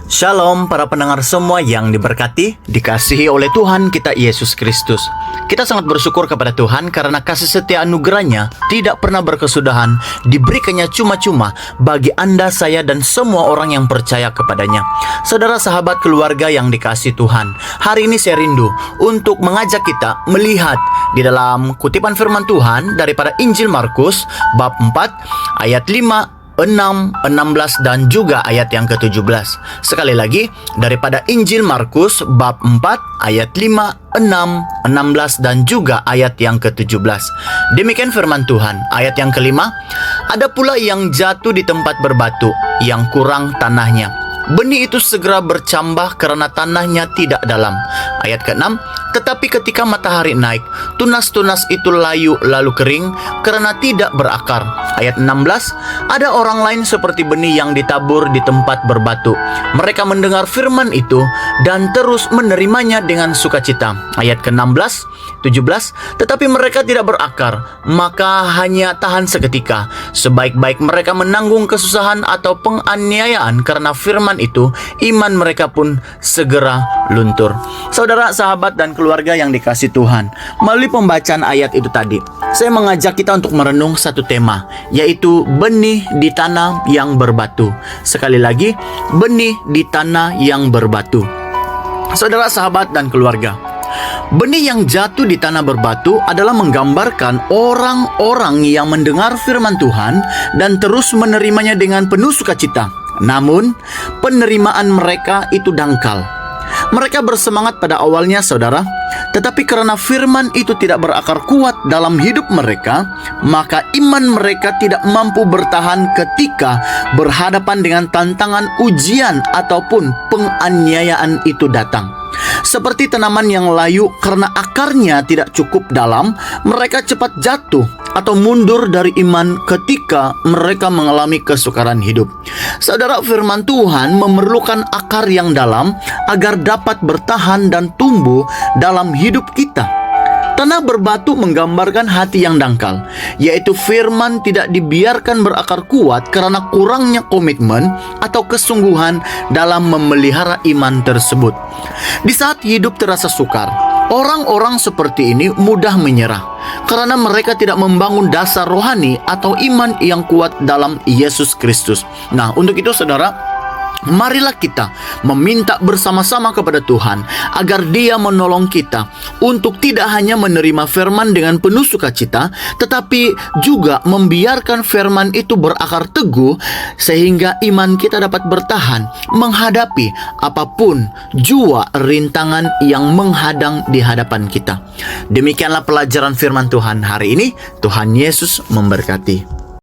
Shalom para pendengar semua yang diberkati, dikasihi oleh Tuhan kita Yesus Kristus. Kita sangat bersyukur kepada Tuhan karena kasih setia anugerahnya tidak pernah berkesudahan, diberikannya cuma-cuma bagi Anda, saya, dan semua orang yang percaya kepadanya. Saudara, sahabat, keluarga yang dikasihi Tuhan, hari ini saya rindu untuk mengajak kita melihat di dalam kutipan firman Tuhan daripada Injil Markus bab 4 ayat 5, 6, 16 dan juga ayat yang ke-17. Sekali lagi, daripada Injil Markus bab 4 ayat 5, 6, 16 dan juga ayat yang ke-17. Demikian firman Tuhan. Ayat yang kelima, ada pula yang jatuh di tempat berbatu, yang kurang tanahnya. Benih itu segera bercambah karena tanahnya tidak dalam. Ayat ke-6, tetapi ketika matahari naik, tunas-tunas itu layu lalu kering karena tidak berakar. Ayat 16, ada orang lain seperti benih yang ditabur di tempat berbatu. Mereka mendengar firman itu dan terus menerimanya dengan sukacita. Ayat ke-16, 17, tetapi mereka tidak berakar, maka hanya tahan seketika. Sebaik-baik mereka menanggung kesusahan atau penganiayaan karena firman itu, iman mereka pun segera luntur. Saudara, sahabat, dan keluarga yang dikasihi Tuhan, melalui pembacaan ayat itu tadi, saya mengajak kita untuk merenung satu tema, yaitu benih di tanah yang berbatu. Sekali lagi, benih di tanah yang berbatu. Saudara, sahabat, dan keluarga, benih yang jatuh di tanah berbatu adalah menggambarkan orang-orang yang mendengar firman Tuhan dan terus menerimanya dengan penuh sukacita. Namun, penerimaan mereka itu dangkal. Mereka bersemangat pada awalnya, saudara, tetapi karena firman itu tidak berakar kuat dalam hidup mereka, maka iman mereka tidak mampu bertahan ketika berhadapan dengan tantangan ujian ataupun penganiayaan itu datang. Seperti tanaman yang layu karena akarnya tidak cukup dalam, mereka cepat jatuh atau mundur dari iman ketika mereka mengalami kesukaran hidup. Saudara, firman Tuhan memerlukan akar yang dalam agar dapat bertahan dan tumbuh dalam hidup kita. Tanah berbatu menggambarkan hati yang dangkal, yaitu firman tidak dibiarkan berakar kuat karena kurangnya komitmen atau kesungguhan dalam memelihara iman tersebut. Di saat hidup terasa sukar, orang-orang seperti ini mudah menyerah karena mereka tidak membangun dasar rohani atau iman yang kuat dalam Yesus Kristus. Nah, untuk itu saudara, marilah kita meminta bersama-sama kepada Tuhan agar Dia menolong kita untuk tidak hanya menerima firman dengan penuh sukacita, tetapi juga membiarkan firman itu berakar teguh sehingga iman kita dapat bertahan menghadapi apapun jua rintangan yang menghadang di hadapan kita. Demikianlah pelajaran firman Tuhan hari ini. Tuhan Yesus memberkati.